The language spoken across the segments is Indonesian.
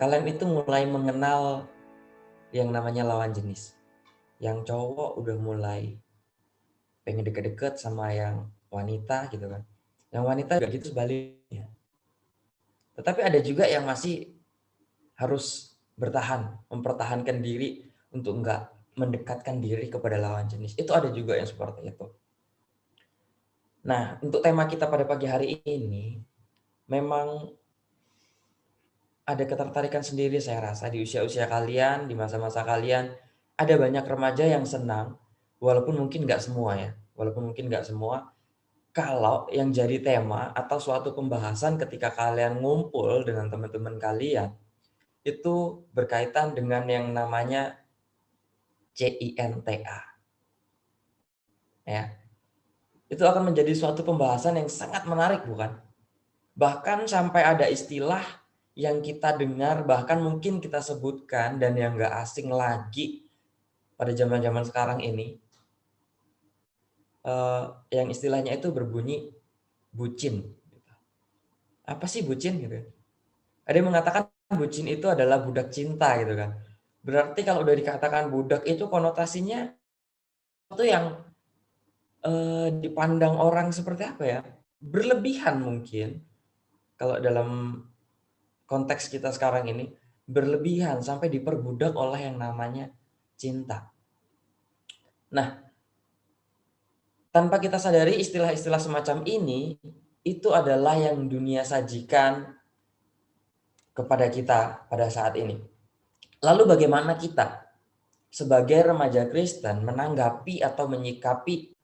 kalian itu mulai mengenal yang namanya lawan jenis. Yang cowok udah mulai pengen deket-deket sama yang wanita gitu kan. Yang wanita juga gitu sebaliknya. Tetapi ada juga yang masih harus bertahan, mempertahankan diri untuk enggak mendekatkan diri kepada lawan jenis. Itu ada juga yang seperti itu. Nah, untuk tema kita pada pagi hari ini, memang ada ketertarikan sendiri saya rasa di usia-usia kalian, di masa-masa kalian, ada banyak remaja yang senang, walaupun mungkin nggak semua ya, walaupun mungkin nggak semua, kalau yang jadi tema atau suatu pembahasan ketika kalian ngumpul dengan teman-teman kalian, itu berkaitan dengan yang namanya CINTA, ya. Itu akan menjadi suatu pembahasan yang sangat menarik, bukan? Bahkan sampai ada istilah yang kita dengar, bahkan mungkin kita sebutkan dan yang nggak asing lagi pada zaman-zaman sekarang ini, yang istilahnya itu berbunyi bucin. Apa sih bucin gitu ya? Ada yang mengatakan bucin itu adalah budak cinta gitu kan. Berarti kalau udah dikatakan budak itu konotasinya itu yang dipandang orang seperti apa ya? Berlebihan mungkin kalau dalam konteks kita sekarang ini, berlebihan sampai diperbudak oleh yang namanya cinta. Nah, tanpa kita sadari istilah-istilah semacam ini, itu adalah yang dunia sajikan kepada kita pada saat ini. Lalu bagaimana kita sebagai remaja Kristen menanggapi atau menyikapi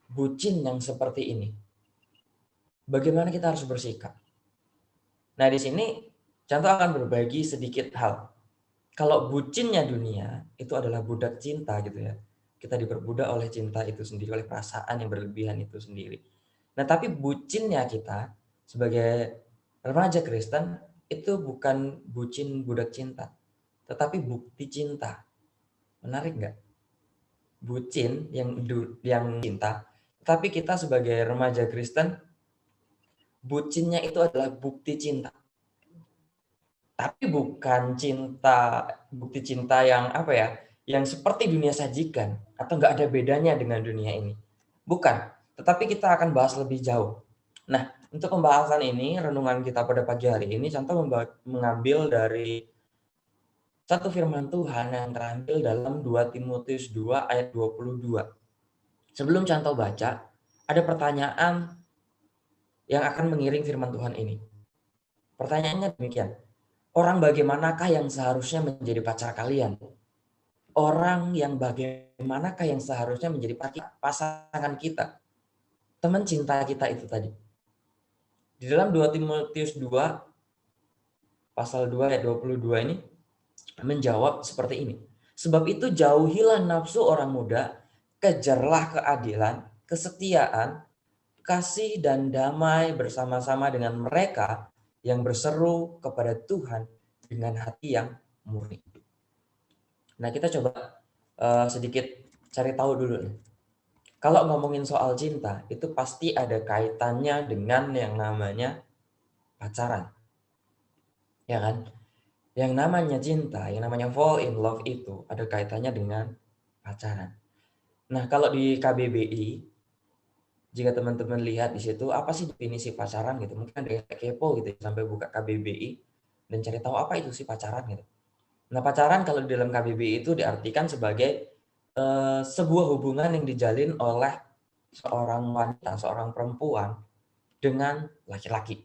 bucin yang seperti ini? Bagaimana kita harus bersikap? Nah, di sini contoh akan berbagi sedikit hal. Kalau bucinnya dunia, itu adalah budak cinta gitu ya. Kita diperbudak oleh cinta itu sendiri, oleh perasaan yang berlebihan itu sendiri. Nah, tapi bucinnya kita sebagai remaja Kristen itu bukan bucin budak cinta, tetapi bukti cinta. Menarik nggak? Bucin yang cinta, tapi kita sebagai remaja Kristen, bucinnya itu adalah bukti cinta. Tapi bukan cinta, bukti cinta yang apa ya, yang seperti dunia sajikan atau nggak ada bedanya dengan dunia ini. Bukan, tetapi kita akan bahas lebih jauh. Nah, untuk pembahasan ini, renungan kita pada pagi hari ini, contoh mengambil dari satu firman Tuhan yang terambil dalam 2 Timotius 2 ayat 22. Sebelum contoh baca, ada pertanyaan yang akan mengiring firman Tuhan ini. Pertanyaannya demikian, orang bagaimanakah yang seharusnya menjadi pacar kalian? Orang yang bagaimanakah yang seharusnya menjadi pasangan kita? Teman cinta kita itu tadi. Di dalam 2 Timotius 2 pasal 2 ayat 22 ini menjawab seperti ini. Sebab itu jauhilah nafsu orang muda, kejarlah keadilan, kesetiaan, kasih dan damai bersama-sama dengan mereka yang berseru kepada Tuhan dengan hati yang murni. Nah, kita coba sedikit cari tahu dulu nih. Kalau ngomongin soal cinta, itu pasti ada kaitannya dengan yang namanya pacaran, ya kan? Yang namanya cinta, yang namanya fall in love itu ada kaitannya dengan pacaran. Nah, kalau di KBBI, jika teman-teman lihat di situ, apa sih definisi pacaran gitu? Mungkin ada yang kepo gitu sampai buka KBBI dan cari tahu apa itu sih pacaran gitu. Nah, pacaran kalau di dalam KBBI itu diartikan sebagai sebuah hubungan yang dijalin oleh seorang wanita, seorang perempuan dengan laki-laki.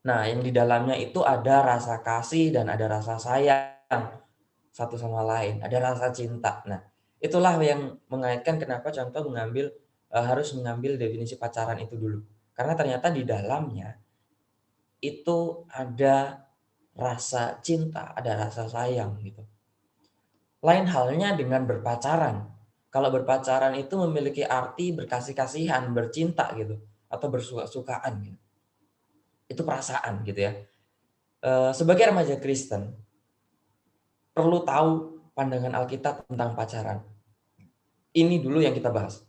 Nah, yang di dalamnya itu ada rasa kasih dan ada rasa sayang satu sama lain, ada rasa cinta. Nah, itulah yang mengaitkan kenapa contoh harus mengambil definisi pacaran itu dulu. Karena ternyata di dalamnya itu ada rasa cinta, ada rasa sayang gitu. Lain halnya dengan berpacaran. Kalau berpacaran itu memiliki arti berkasih-kasihan, bercinta gitu, atau bersuka-sukaan gitu. Itu perasaan gitu ya. Sebagai remaja Kristen, perlu tahu pandangan Alkitab tentang pacaran. Ini dulu yang kita bahas.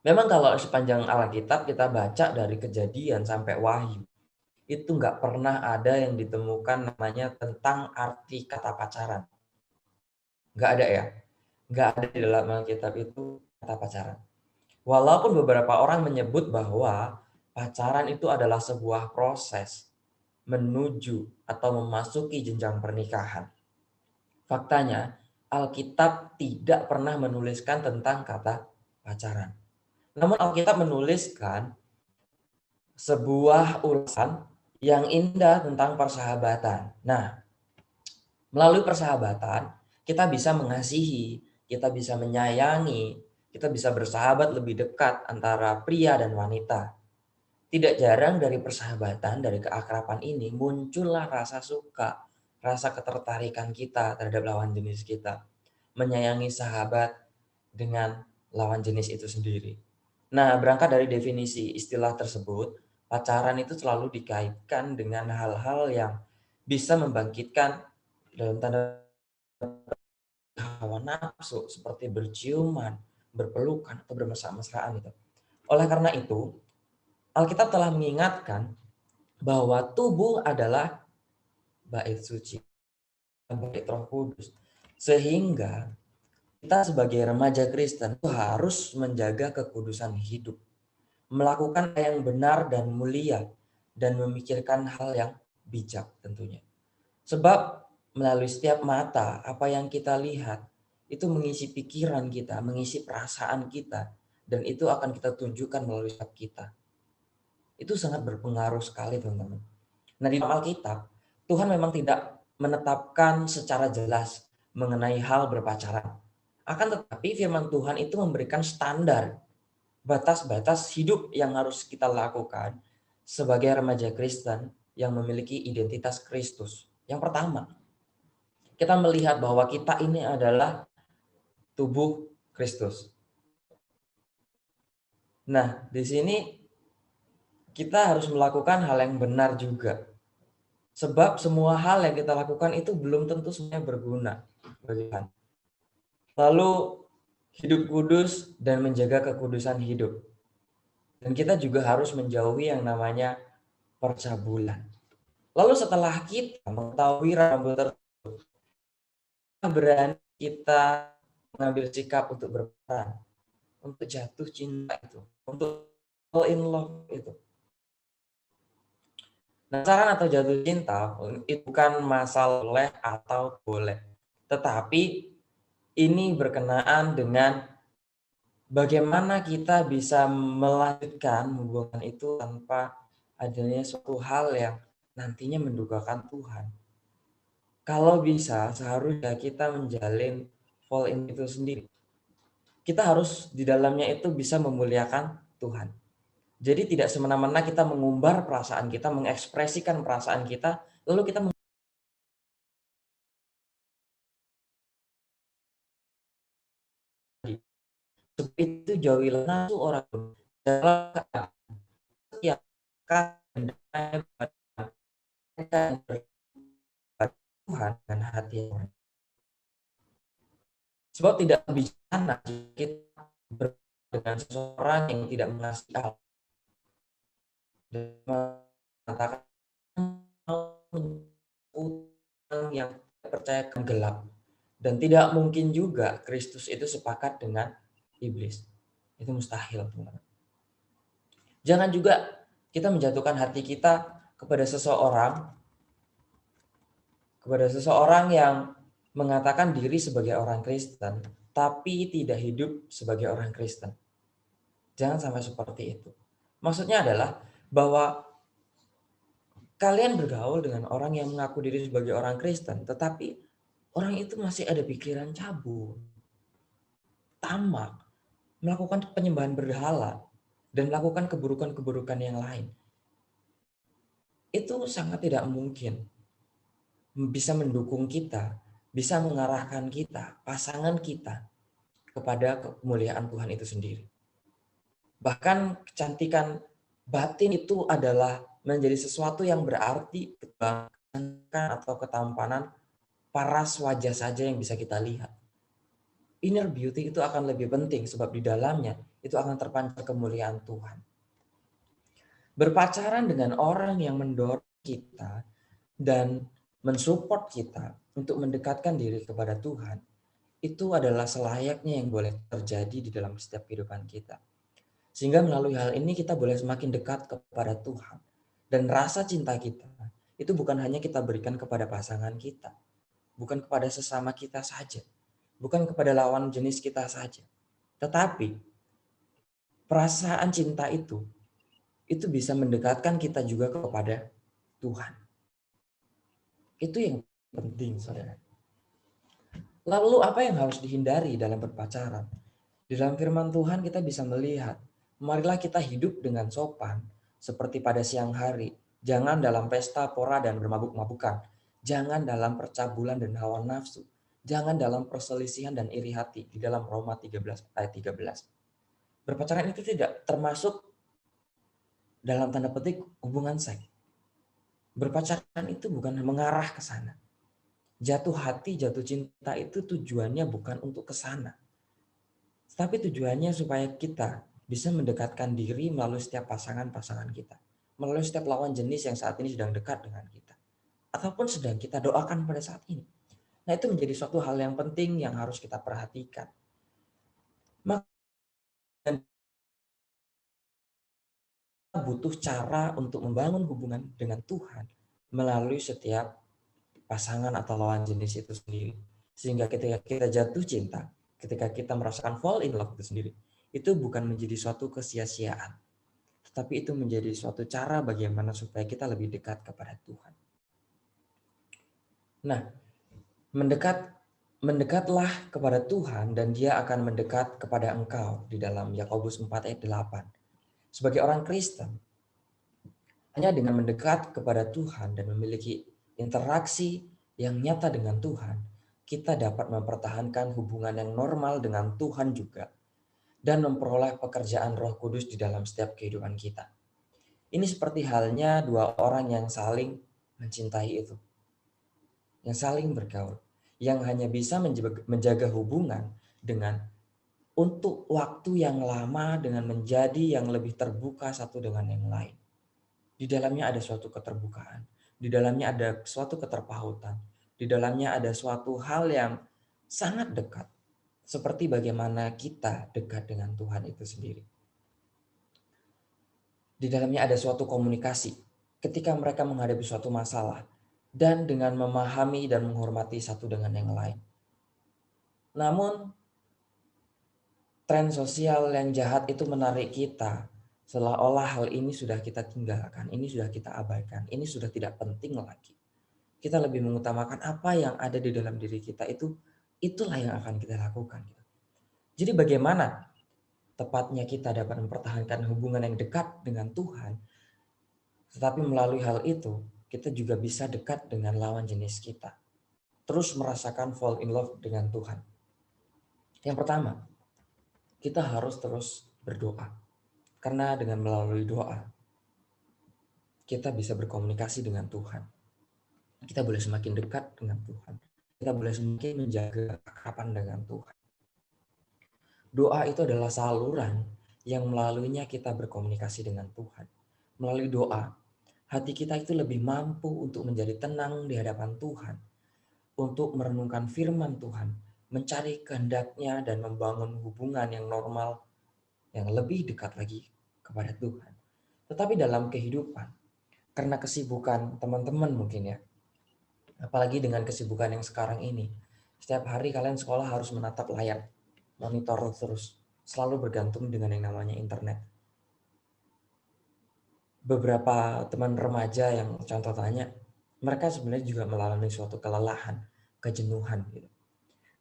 Memang kalau sepanjang Alkitab kita baca dari Kejadian sampai Wahyu, itu nggak pernah ada yang ditemukan namanya tentang arti kata pacaran. Nggak ada ya. Nggak ada di dalam Alkitab itu kata pacaran. Walaupun beberapa orang menyebut bahwa pacaran itu adalah sebuah proses menuju atau memasuki jenjang pernikahan. Faktanya, Alkitab tidak pernah menuliskan tentang kata pacaran. Namun Alkitab menuliskan sebuah ulasan yang indah tentang persahabatan. Nah, melalui persahabatan, kita bisa mengasihi, kita bisa menyayangi, kita bisa bersahabat lebih dekat antara pria dan wanita. Tidak jarang dari persahabatan, dari keakraban ini muncullah rasa suka, rasa ketertarikan kita terhadap lawan jenis kita. Menyayangi sahabat dengan lawan jenis itu sendiri. Nah, berangkat dari definisi istilah tersebut, pacaran itu selalu dikaitkan dengan hal-hal yang bisa membangkitkan dalam tanda hawa nafsu seperti berciuman, berpelukan, atau bermesra-mesraan itu. Oleh karena itu, Alkitab telah mengingatkan bahwa tubuh adalah bait suci, bait Roh Kudus. Sehingga kita sebagai remaja Kristen itu harus menjaga kekudusan hidup, melakukan hal yang benar dan mulia, dan memikirkan hal yang bijak tentunya. Sebab melalui setiap mata, apa yang kita lihat, itu mengisi pikiran kita, mengisi perasaan kita, dan itu akan kita tunjukkan melalui sikap kita. Itu sangat berpengaruh sekali teman-teman. Nah di dalam Alkitab, Tuhan memang tidak menetapkan secara jelas mengenai hal berpacaran. Akan tetapi firman Tuhan itu memberikan standar, batas-batas hidup yang harus kita lakukan sebagai remaja Kristen yang memiliki identitas Kristus. Yang pertama, kita melihat bahwa kita ini adalah tubuh Kristus. Nah, di sini kita harus melakukan hal yang benar juga. Sebab semua hal yang kita lakukan itu belum tentu semuanya berguna bagi Tuhan. Lalu hidup kudus dan menjaga kekudusan hidup. Dan kita juga harus menjauhi yang namanya percabulan. Lalu setelah kita mengetahui rambut tersebut, berani kita mengambil sikap untuk berperan, untuk jatuh cinta itu, untuk fall in love itu. Nah, pacaran atau jatuh cinta itu bukan masalah boleh atau boleh, tetapi ini berkenaan dengan bagaimana kita bisa melanjutkan hubungan itu tanpa adanya suatu hal yang nantinya mendukakan Tuhan. Kalau bisa, seharusnya kita menjalin fall in itu sendiri. Kita harus di dalamnya itu bisa memuliakan Tuhan. Jadi tidak semena-mena kita mengumbar perasaan kita, mengekspresikan perasaan kita, lalu kita seperti itu jauhilah nafsu orang dalam setiap kata mereka Tuhan dan hati yang sebab tidak bijaksana jika kita dengan seseorang yang tidak mengasihi Allah dan mengatakan utang yang percaya gelap dan tidak mungkin juga Kristus itu sepakat dengan iblis. Itu mustahil, teman. Jangan juga kita menjatuhkan hati kita kepada seseorang yang mengatakan diri sebagai orang Kristen, tapi tidak hidup sebagai orang Kristen. Jangan sampai seperti itu. Maksudnya adalah bahwa kalian bergaul dengan orang yang mengaku diri sebagai orang Kristen, tetapi orang itu masih ada pikiran cabul, tamak, melakukan penyembahan berhala, dan melakukan keburukan-keburukan yang lain. Itu sangat tidak mungkin bisa mendukung kita, bisa mengarahkan kita, pasangan kita, kepada kemuliaan Tuhan itu sendiri. Bahkan kecantikan batin itu adalah menjadi sesuatu yang berarti kebanggaan atau ketampanan paras wajah saja yang bisa kita lihat. Inner beauty itu akan lebih penting sebab di dalamnya itu akan terpancar kemuliaan Tuhan. Berpacaran dengan orang yang mendorong kita dan mensupport kita untuk mendekatkan diri kepada Tuhan, itu adalah selayaknya yang boleh terjadi di dalam setiap kehidupan kita. Sehingga melalui hal ini kita boleh semakin dekat kepada Tuhan. Dan rasa cinta kita itu bukan hanya kita berikan kepada pasangan kita, bukan kepada sesama kita saja, bukan kepada lawan jenis kita saja. Tetapi perasaan cinta itu bisa mendekatkan kita juga kepada Tuhan. Itu yang penting, saudara. Lalu apa yang harus dihindari dalam berpacaran? Di dalam firman Tuhan kita bisa melihat, marilah kita hidup dengan sopan, seperti pada siang hari. Jangan dalam pesta, pora, dan bermabuk-mabukan. Jangan dalam percabulan dan hawa nafsu. Jangan dalam perselisihan dan iri hati. Di dalam Roma 13 ayat 13. Berpacaran itu tidak termasuk dalam tanda petik hubungan seks. Berpacaran itu bukan mengarah ke sana. Jatuh hati, jatuh cinta itu tujuannya bukan untuk ke sana. Tapi tujuannya supaya kita bisa mendekatkan diri melalui setiap pasangan-pasangan kita. Melalui setiap lawan jenis yang saat ini sedang dekat dengan kita. Ataupun sedang kita doakan pada saat ini. Nah, itu menjadi suatu hal yang penting yang harus kita perhatikan. Maka butuh cara untuk membangun hubungan dengan Tuhan melalui setiap pasangan atau lawan jenis itu sendiri. Sehingga ketika kita jatuh cinta, ketika kita merasakan fall in love itu sendiri, itu bukan menjadi suatu kesia-siaan. Tetapi itu menjadi suatu cara bagaimana supaya kita lebih dekat kepada Tuhan. Nah, mendekatlah kepada Tuhan dan Dia akan mendekat kepada engkau di dalam Yakobus 4 ayat 8. Sebagai orang Kristen, hanya dengan mendekat kepada Tuhan dan memiliki interaksi yang nyata dengan Tuhan, kita dapat mempertahankan hubungan yang normal dengan Tuhan juga dan memperoleh pekerjaan Roh Kudus di dalam setiap kehidupan kita. Ini seperti halnya dua orang yang saling mencintai itu, yang saling bergaul, yang hanya bisa menjaga hubungan dengan untuk waktu yang lama dengan menjadi yang lebih terbuka satu dengan yang lain. Di dalamnya ada suatu keterbukaan, di dalamnya ada suatu keterpautan, di dalamnya ada suatu hal yang sangat dekat, seperti bagaimana kita dekat dengan Tuhan itu sendiri. Di dalamnya ada suatu komunikasi ketika mereka menghadapi suatu masalah dan dengan memahami dan menghormati satu dengan yang lain. Namun tren sosial yang jahat itu menarik kita seolah-olah hal ini sudah kita tinggalkan, ini sudah kita abaikan, ini sudah tidak penting lagi. Kita lebih mengutamakan apa yang ada di dalam diri kita itulah yang akan kita lakukan. Jadi bagaimana tepatnya kita dapat mempertahankan hubungan yang dekat dengan Tuhan, tetapi melalui hal itu kita juga bisa dekat dengan lawan jenis kita. Terus merasakan fall in love dengan Tuhan. Yang pertama, kita harus terus berdoa. Karena dengan melalui doa, kita bisa berkomunikasi dengan Tuhan. Kita boleh semakin dekat dengan Tuhan. Kita boleh semakin menjaga kekerapan dengan Tuhan. Doa itu adalah saluran yang melaluinya kita berkomunikasi dengan Tuhan. Melalui doa, hati kita itu lebih mampu untuk menjadi tenang di hadapan Tuhan. Untuk merenungkan firman Tuhan, mencari kehendaknya dan membangun hubungan yang normal, yang lebih dekat lagi kepada Tuhan. Tetapi dalam kehidupan, karena kesibukan teman-teman mungkin ya, apalagi dengan kesibukan yang sekarang ini, setiap hari kalian sekolah harus menatap layar, monitor terus, selalu bergantung dengan yang namanya internet. Beberapa teman remaja yang contoh tanya, mereka sebenarnya juga mengalami suatu kelelahan, kejenuhan gitu.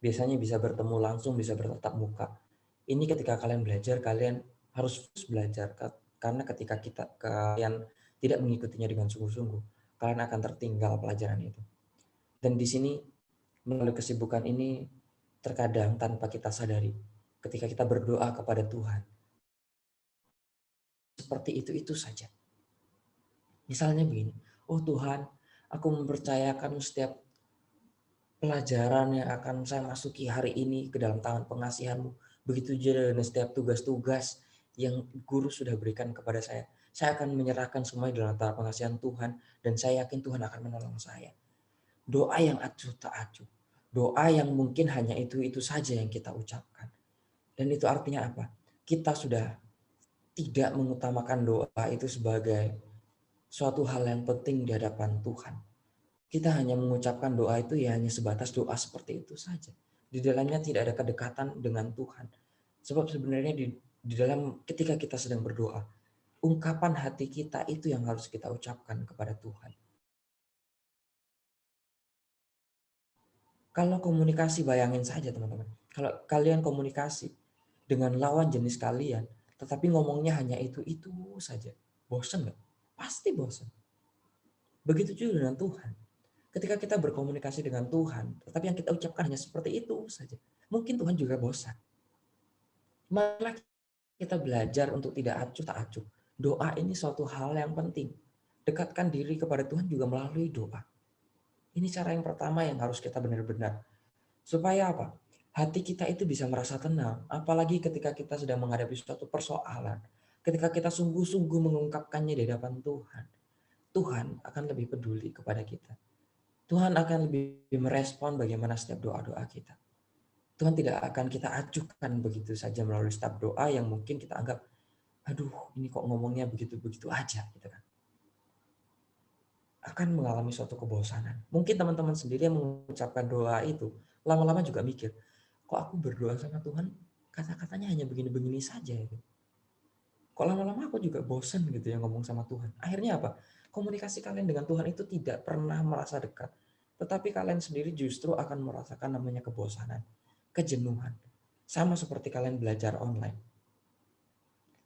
Biasanya bisa bertemu langsung, bisa bertatap muka. Ini ketika kalian belajar, kalian harus fokus belajar. Karena ketika kalian tidak mengikutinya dengan sungguh-sungguh, kalian akan tertinggal pelajaran itu. Dan di sini, melalui kesibukan ini, terkadang tanpa kita sadari, ketika kita berdoa kepada Tuhan, seperti itu saja. Misalnya begini, oh Tuhan, aku mempercayakan setiap pelajaran yang akan saya masuki hari ini ke dalam tangan pengasihan-Mu. Begitu juga dengan setiap tugas-tugas yang guru sudah berikan kepada saya. Saya akan menyerahkan semuanya dalam tangan pengasihan Tuhan dan saya yakin Tuhan akan menolong saya. Doa yang acuh tak acuh. Doa yang mungkin hanya itu saja yang kita ucapkan. Dan itu artinya apa? Kita sudah tidak mengutamakan doa itu sebagai suatu hal yang penting di hadapan Tuhan. Kita hanya mengucapkan doa itu ya hanya sebatas doa seperti itu saja. Di dalamnya tidak ada kedekatan dengan Tuhan. Sebab sebenarnya di dalam ketika kita sedang berdoa, ungkapan hati kita itu yang harus kita ucapkan kepada Tuhan. Kalau komunikasi, bayangin saja teman-teman. Kalau kalian komunikasi dengan lawan jenis kalian, tetapi ngomongnya hanya itu saja. Bosan nggak? Pasti bosan. Begitu juga dengan Tuhan. Ketika kita berkomunikasi dengan Tuhan, tetapi yang kita ucapkan hanya seperti itu saja. Mungkin Tuhan juga bosan. Malah kita belajar untuk tidak acuh tak acuh. Doa ini suatu hal yang penting. Dekatkan diri kepada Tuhan juga melalui doa. Ini cara yang pertama yang harus kita benar-benar. Supaya apa? Hati kita itu bisa merasa tenang. Apalagi ketika kita sedang menghadapi suatu persoalan. Ketika kita sungguh-sungguh mengungkapkannya di hadapan Tuhan. Tuhan akan lebih peduli kepada kita. Tuhan akan lebih merespon bagaimana setiap doa-doa kita. Tuhan tidak akan kita acuhkan begitu saja melalui setiap doa yang mungkin kita anggap, aduh ini kok ngomongnya begitu-begitu aja gitu kan. Akan mengalami suatu kebosanan. Mungkin teman-teman sendiri yang mengucapkan doa itu, lama-lama juga mikir, kok aku berdoa sama Tuhan, kata-katanya hanya begini-begini saja gitu. Kok lama-lama aku juga bosan gitu ya ngomong sama Tuhan. Akhirnya apa? Komunikasi kalian dengan Tuhan itu tidak pernah merasa dekat. Tetapi kalian sendiri justru akan merasakan namanya kebosanan, kejenuhan. Sama seperti kalian belajar online.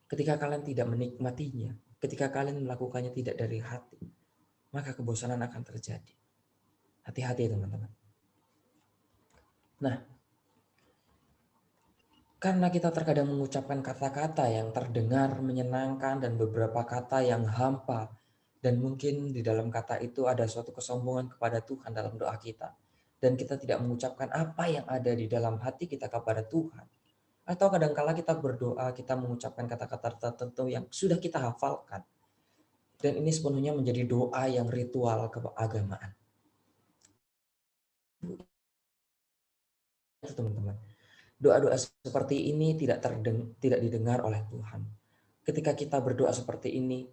Ketika kalian tidak menikmatinya, ketika kalian melakukannya tidak dari hati, maka kebosanan akan terjadi. Hati-hati teman-teman. Nah, karena kita terkadang mengucapkan kata-kata yang terdengar menyenangkan dan beberapa kata yang hampa, dan mungkin di dalam kata itu ada suatu kesombongan kepada Tuhan dalam doa kita, dan kita tidak mengucapkan apa yang ada di dalam hati kita kepada Tuhan. Atau kadangkala kita berdoa, kita mengucapkan kata-kata tertentu yang sudah kita hafalkan, dan ini sepenuhnya menjadi doa yang ritual keagamaan. Itu teman-teman. Doa-doa seperti ini tidak didengar oleh Tuhan. Ketika kita berdoa seperti ini,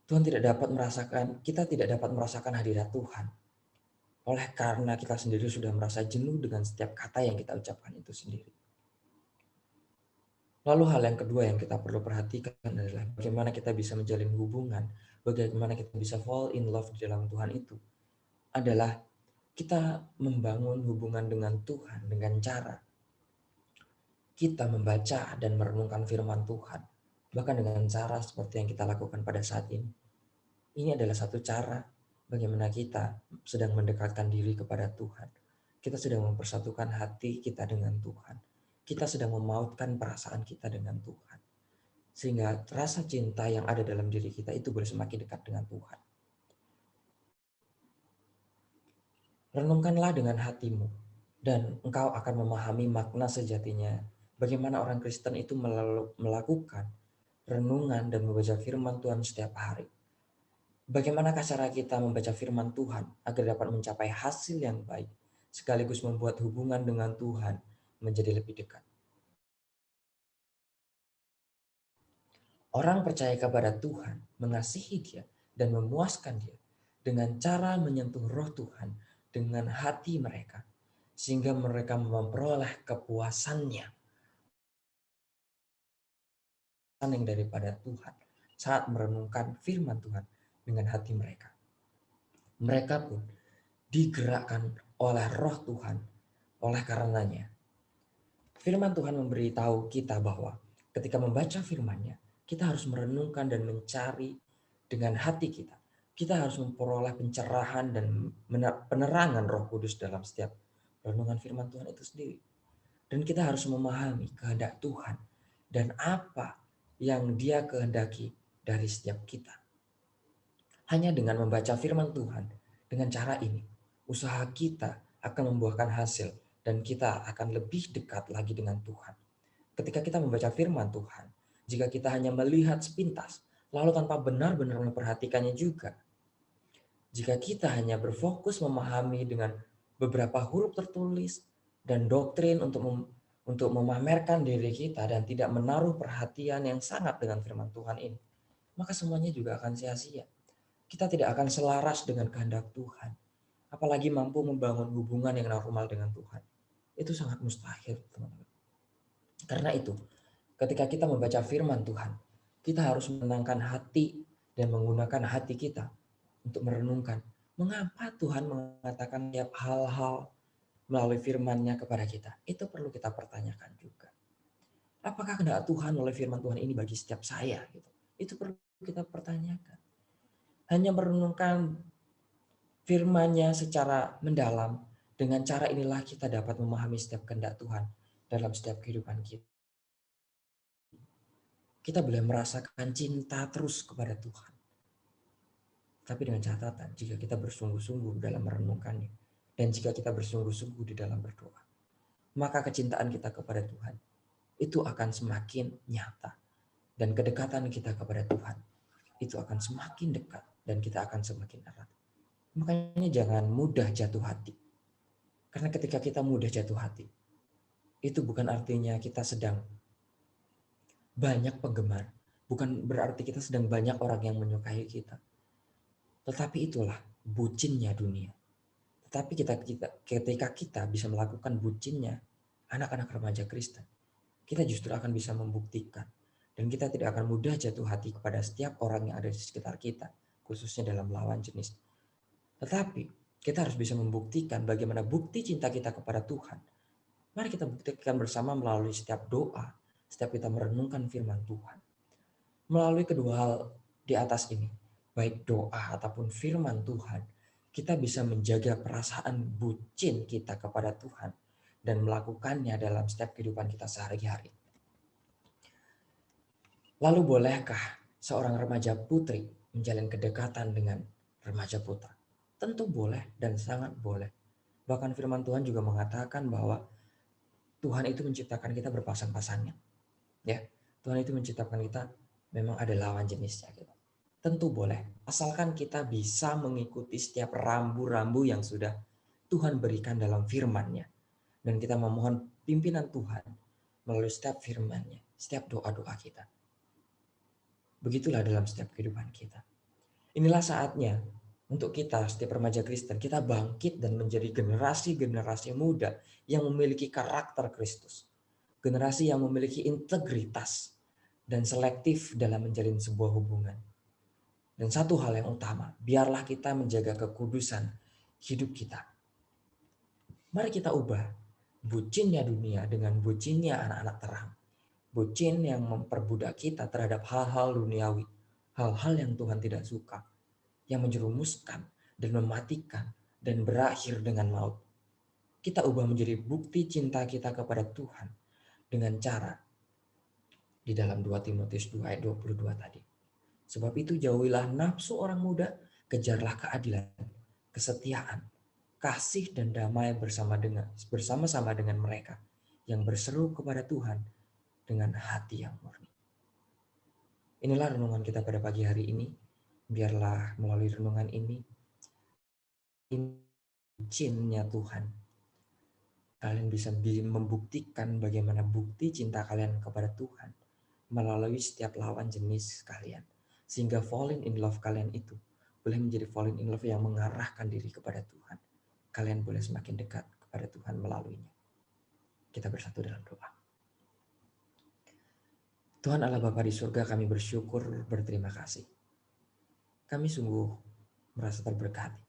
kita tidak dapat merasakan hadirat Tuhan. Oleh karena kita sendiri sudah merasa jenuh dengan setiap kata yang kita ucapkan itu sendiri. Lalu hal yang kedua yang kita perlu perhatikan adalah bagaimana kita bisa menjalin hubungan, bagaimana kita bisa fall in love di dalam Tuhan itu. Adalah kita membangun hubungan dengan Tuhan dengan cara kita membaca dan merenungkan firman Tuhan. Bahkan dengan cara seperti yang kita lakukan pada saat ini. Ini adalah satu cara bagaimana kita sedang mendekatkan diri kepada Tuhan. Kita sedang mempersatukan hati kita dengan Tuhan. Kita sedang memautkan perasaan kita dengan Tuhan. Sehingga rasa cinta yang ada dalam diri kita itu boleh semakin dekat dengan Tuhan. Renungkanlah dengan hatimu dan engkau akan memahami makna sejatinya. Bagaimana orang Kristen itu melakukan renungan dan membaca firman Tuhan setiap hari. Bagaimanakah cara kita membaca firman Tuhan agar dapat mencapai hasil yang baik, sekaligus membuat hubungan dengan Tuhan menjadi lebih dekat. Orang percaya kepada Tuhan, mengasihi Dia, dan memuaskan Dia dengan cara menyentuh roh Tuhan dengan hati mereka, sehingga mereka memperoleh kepuasannya yang daripada Tuhan saat merenungkan firman Tuhan dengan hati mereka. Mereka pun digerakkan oleh roh Tuhan. Oleh karenanya, firman Tuhan memberitahu kita bahwa ketika membaca firman-Nya, kita harus merenungkan dan mencari dengan hati kita. Kita harus memperoleh pencerahan dan penerangan Roh Kudus dalam setiap renungan firman Tuhan itu sendiri. Dan kita harus memahami kehendak Tuhan dan apa yang Dia kehendaki dari setiap kita. Hanya dengan membaca firman Tuhan, dengan cara ini, usaha kita akan membuahkan hasil dan kita akan lebih dekat lagi dengan Tuhan. Ketika kita membaca firman Tuhan, jika kita hanya melihat sepintas, lalu tanpa benar-benar memperhatikannya juga. Jika kita hanya berfokus memahami dengan beberapa huruf tertulis dan doktrin untuk memamerkan diri kita dan tidak menaruh perhatian yang sangat dengan firman Tuhan ini, maka semuanya juga akan sia-sia. Kita tidak akan selaras dengan kehendak Tuhan, apalagi mampu membangun hubungan yang normal dengan Tuhan. Itu sangat mustahil, teman-teman. Karena itu, ketika kita membaca firman Tuhan, kita harus menenangkan hati dan menggunakan hati kita untuk merenungkan mengapa Tuhan mengatakan tiap hal-hal melalui firman-Nya kepada kita. Itu perlu kita pertanyakan juga. Apakah kehendak Tuhan melalui firman Tuhan ini bagi setiap saya? Gitu. Itu perlu kita pertanyakan. Hanya merenungkan firman-Nya secara mendalam, dengan cara inilah kita dapat memahami setiap kehendak Tuhan dalam setiap kehidupan kita. Kita boleh merasakan cinta terus kepada Tuhan. Tapi dengan catatan, jika kita bersungguh-sungguh dalam merenungkannya, dan jika kita bersungguh-sungguh di dalam berdoa, maka kecintaan kita kepada Tuhan itu akan semakin nyata. Dan kedekatan kita kepada Tuhan itu akan semakin dekat dan kita akan semakin erat. Makanya jangan mudah jatuh hati. Karena ketika kita mudah jatuh hati, itu bukan artinya kita sedang banyak penggemar. Bukan berarti kita sedang banyak orang yang menyukai kita. Tetapi itulah bucinnya dunia. Tetapi ketika kita bisa melakukan bucinnya anak-anak remaja Kristen, kita justru akan bisa membuktikan. Dan kita tidak akan mudah jatuh hati kepada setiap orang yang ada di sekitar kita, khususnya dalam lawan jenis. Tetapi kita harus bisa membuktikan bagaimana bukti cinta kita kepada Tuhan. Mari kita buktikan bersama melalui setiap doa, setiap kita merenungkan firman Tuhan. Melalui kedua hal di atas ini, baik doa ataupun firman Tuhan, kita bisa menjaga perasaan bucin kita kepada Tuhan dan melakukannya dalam setiap kehidupan kita sehari-hari. Lalu bolehkah seorang remaja putri menjalin kedekatan dengan remaja putra? Tentu boleh dan sangat boleh. Bahkan firman Tuhan juga mengatakan bahwa Tuhan itu menciptakan kita berpasang-pasangan. Ya, Tuhan itu menciptakan kita memang ada lawan jenisnya gitu. Tentu boleh, asalkan kita bisa mengikuti setiap rambu-rambu yang sudah Tuhan berikan dalam firman-Nya. Dan kita memohon pimpinan Tuhan melalui setiap firman-Nya, setiap doa-doa kita. Begitulah dalam setiap kehidupan kita. Inilah saatnya untuk kita, setiap remaja Kristen, kita bangkit dan menjadi generasi-generasi muda yang memiliki karakter Kristus. Generasi yang memiliki integritas dan selektif dalam menjalin sebuah hubungan. Dan satu hal yang utama, biarlah kita menjaga kekudusan hidup kita. Mari kita ubah bucinnya dunia dengan bucinnya anak-anak terang. Bucin yang memperbudak kita terhadap hal-hal duniawi. Hal-hal yang Tuhan tidak suka. Yang menjerumuskan dan mematikan dan berakhir dengan maut. Kita ubah menjadi bukti cinta kita kepada Tuhan dengan cara di dalam 2 Timotius 2 ayat 22 tadi. Sebab itu jauhilah nafsu orang muda, kejarlah keadilan, kesetiaan, kasih dan damai bersama-sama dengan mereka yang berseru kepada Tuhan dengan hati yang murni. Inilah renungan kita pada pagi hari ini. Biarlah melalui renungan ini cinnya Tuhan, kalian bisa membuktikan bagaimana bukti cinta kalian kepada Tuhan melalui setiap lawan jenis kalian. Sehingga falling in love kalian itu boleh menjadi falling in love yang mengarahkan diri kepada Tuhan. Kalian boleh semakin dekat kepada Tuhan melaluinya. Kita bersatu dalam doa. Tuhan Allah Bapa di surga, kami bersyukur, berterima kasih. Kami sungguh merasa terberkati.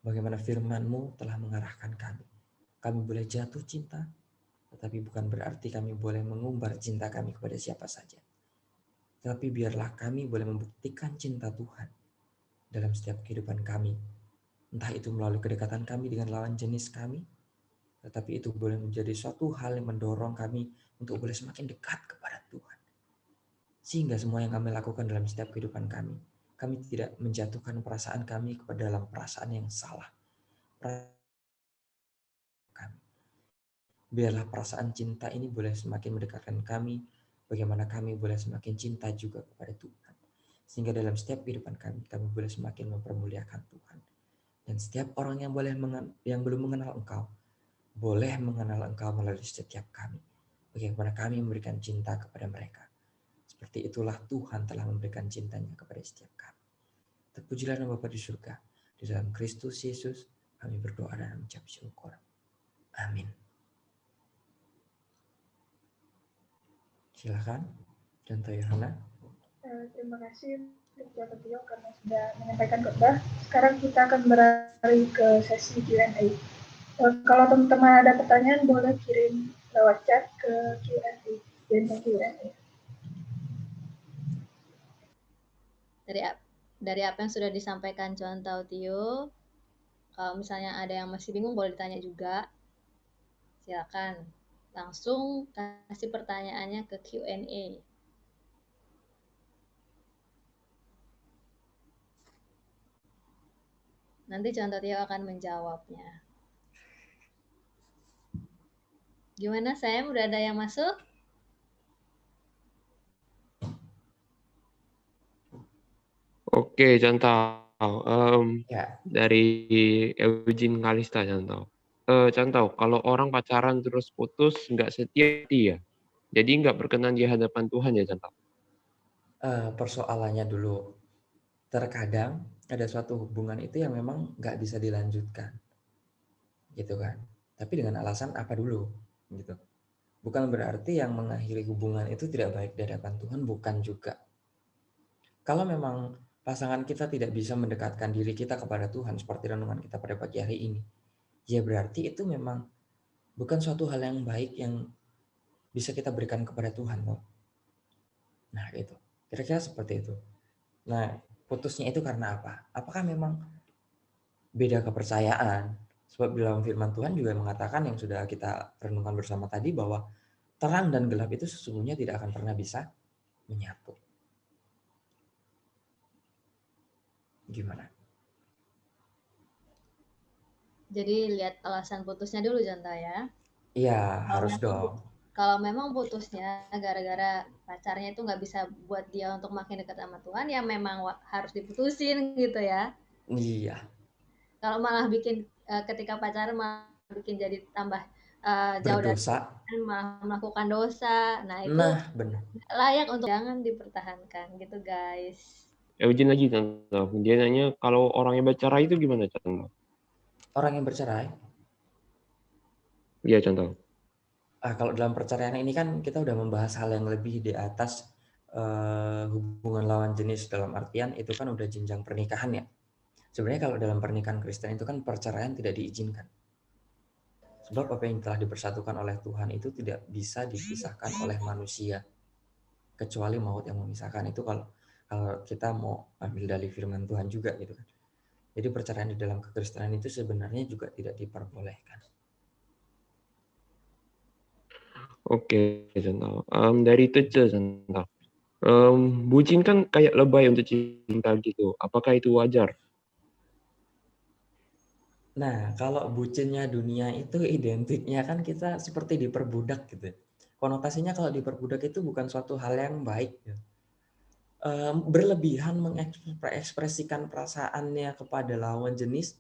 Bagaimana firman-Mu telah mengarahkan kami. Kami boleh jatuh cinta, tetapi bukan berarti kami boleh mengumbar cinta kami kepada siapa saja. Tapi biarlah kami boleh membuktikan cinta Tuhan dalam setiap kehidupan kami. Entah itu melalui kedekatan kami dengan lawan jenis kami, tetapi itu boleh menjadi suatu hal yang mendorong kami untuk boleh semakin dekat kepada Tuhan. Sehingga semua yang kami lakukan dalam setiap kehidupan kami tidak menjatuhkan perasaan kami kepada dalam perasaan yang salah. Biarlah perasaan cinta ini boleh semakin mendekatkan kami, bagaimana kami boleh semakin cinta juga kepada Tuhan. sehingga dalam setiap kehidupan kami boleh semakin mempermuliakan Tuhan. Dan setiap orang yang belum mengenal Engkau, boleh mengenal Engkau melalui setiap kami. Bagaimana kami memberikan cinta kepada mereka. Seperti itulah Tuhan telah memberikan cintanya kepada setiap kami. Terpujilah nama Bapa di surga. Di dalam Kristus Yesus kami berdoa dan mengucap syukur. Amin. Silakan, Janto Yohana. Terima kasih untuk Bapak Tio karena sudah menyampaikan khotbah. Sekarang kita akan beralih ke sesi Q&A. Kalau teman-teman ada pertanyaan boleh kirim lewat chat ke Q&A. Dari apa yang sudah disampaikan Contoh Tio, kalau misalnya ada yang masih bingung boleh ditanya juga. Silakan langsung kasih pertanyaannya ke Q&A. Nanti Contoh Tio akan menjawabnya. Gimana, Sam? Udah ada yang masuk? Oke, contoh Ya. dari Eugene Kalista contoh. Contoh, kalau orang pacaran terus putus nggak setia ya, jadi nggak berkenan di hadapan Tuhan ya contoh. Persoalannya dulu, terkadang ada suatu hubungan itu yang memang nggak bisa dilanjutkan, gitu kan? Tapi dengan alasan apa dulu, gitu. Bukan berarti yang mengakhiri hubungan itu tidak baik di hadapan Tuhan, bukan juga. Kalau memang pasangan kita tidak bisa mendekatkan diri kita kepada Tuhan seperti renungan kita pada pagi hari ini, ya berarti itu memang bukan suatu hal yang baik yang bisa kita berikan kepada Tuhan loh. Nah itu, kira-kira seperti itu. Nah putusnya itu karena apa? Apakah memang beda kepercayaan? Sebab dalam firman Tuhan juga mengatakan yang sudah kita renungkan bersama tadi bahwa terang dan gelap itu sesungguhnya tidak akan pernah bisa menyatu. Gimana? Jadi lihat alasan putusnya dulu Contoh ya. Iya, harus dong. Kalau memang putusnya gara-gara pacarnya itu nggak bisa buat dia untuk makin dekat sama Tuhan, ya memang harus diputusin gitu ya. Iya. Kalau malah bikin ketika pacaran malah bikin jadi tambah jauh dari Tuhan, malah melakukan dosa. Nah itu benar. layak untuk jangan dipertahankan gitu guys. Eugene lagi contoh. Dia nanya kalau orang yang bercerai itu gimana contoh? Orang yang bercerai? Iya contoh. Kalau dalam perceraian ini kan kita udah membahas hal yang lebih di atas hubungan lawan jenis, dalam artian itu kan udah jenjang pernikahan ya. Sebenarnya kalau dalam pernikahan Kristen itu kan perceraian tidak diizinkan. Sebab apa yang telah dipersatukan oleh Tuhan itu tidak bisa dipisahkan oleh manusia. Kecuali maut yang memisahkan. Itu kalau kita mau ambil dari firman Tuhan juga gitu kan. Jadi perceraian di dalam kekristenan itu sebenarnya juga tidak diperbolehkan. Oke, contoh. Dari Tece, contoh. Bucin kan kayak lebay untuk cinta gitu. Apakah itu wajar? Nah, kalau bucinnya dunia itu identiknya kan kita seperti diperbudak gitu. Konotasinya kalau diperbudak itu bukan suatu hal yang baik. Gitu. Berlebihan mengekspresikan perasaannya kepada lawan jenis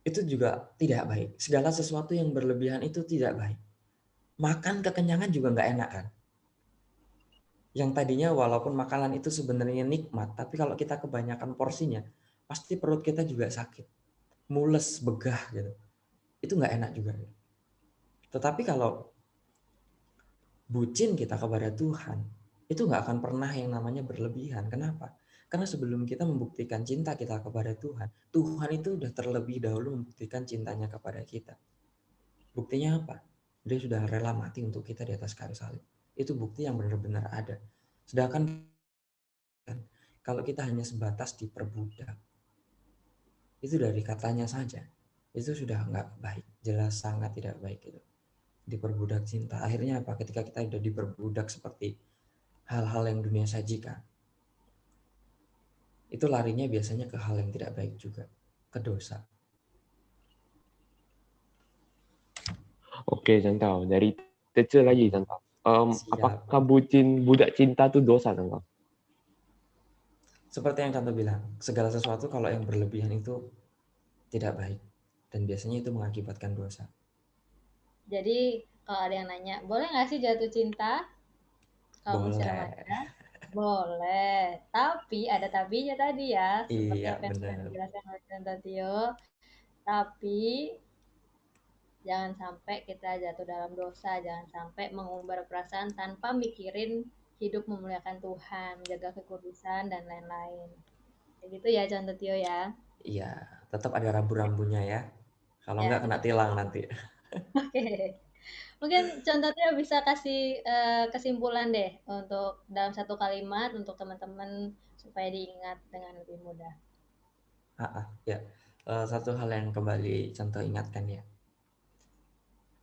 itu juga tidak baik. Segala sesuatu yang berlebihan itu tidak baik. Makan kekenyangan juga nggak enak kan. Yang tadinya walaupun makanan itu sebenarnya nikmat, tapi kalau kita kebanyakan porsinya, pasti perut kita juga sakit, mules, begah gitu. Itu nggak enak juga. Tetapi kalau bucin kita kepada Tuhan, itu nggak akan pernah yang namanya berlebihan. Kenapa? Karena sebelum kita membuktikan cinta kita kepada Tuhan, Tuhan itu udah terlebih dahulu membuktikan cintanya kepada kita. Buktinya apa? Dia sudah rela mati untuk kita di atas kayu salib. Itu bukti yang benar-benar ada. Sedangkan kalau kita hanya sebatas diperbudak, itu dari katanya saja, itu sudah nggak baik, jelas sangat tidak baik itu. Diperbudak cinta. Akhirnya apa? Ketika kita sudah diperbudak seperti hal-hal yang dunia sajikan, itu larinya biasanya ke hal yang tidak baik juga, ke dosa. Oke, contoh. Dari Tece lagi contoh. Siap. Apakah bucin budak cinta itu dosa contoh? Seperti yang Contoh bilang, segala sesuatu kalau yang berlebihan itu tidak baik. Dan biasanya itu mengakibatkan dosa. Jadi kalau ada yang nanya, boleh nggak sih jatuh cinta? Kalau menurut Boleh. remaja, boleh. Tapi ada tabinya tadi ya, seperti Iya, apa yang sudah benar. dijelaskan oleh Tante Tio. Tapi jangan sampai kita jatuh dalam dosa, jangan sampai mengumbar perasaan tanpa mikirin hidup memuliakan Tuhan, menjaga kekudusan dan lain-lain. Kayak gitu ya Tante Tio ya. Iya, tetap ada rambu-rambunya ya. Kalau Ya, enggak kena tetap. tilang nanti. Oke. Mungkin contohnya bisa kasih kesimpulan deh untuk dalam satu kalimat untuk teman-teman supaya diingat dengan lebih mudah. Ya. Satu hal yang kembali Contoh ingatkan ya.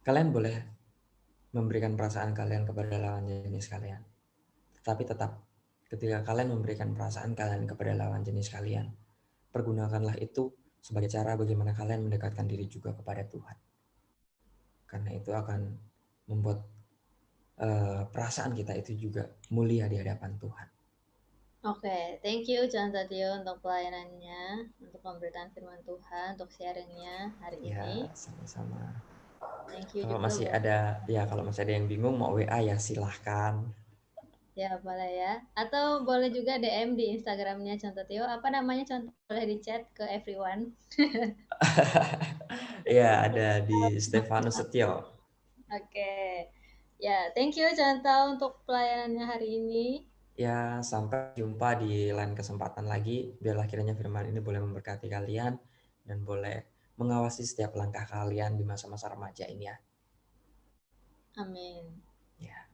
Kalian boleh memberikan perasaan kalian kepada lawan jenis kalian. Tetapi tetap, ketika kalian memberikan perasaan kalian kepada lawan jenis kalian, pergunakanlah itu sebagai cara bagaimana kalian mendekatkan diri juga kepada Tuhan. Karena itu akan membuat perasaan kita itu juga mulia di hadapan Tuhan. Oke, thank you Tante Tio untuk pelayanannya, untuk pemberitaan firman Tuhan, untuk sharingnya hari Ya, ini. sama-sama. Thank you Kalau juga masih buat ada yang bingung mau WA ya silahkan. ya boleh ya. Atau boleh juga DM di Instagramnya Contoh Tio. Apa namanya Contoh? Boleh di chat ke everyone. Ya, ada di Stefanus Setio. Oke. Ya, thank you Contoh untuk pelayanannya hari ini. Ya, sampai jumpa di lain kesempatan lagi. Biarlah kiranya firman ini boleh memberkati kalian dan boleh mengawasi setiap langkah kalian di masa-masa remaja ini ya. Amin. Ya.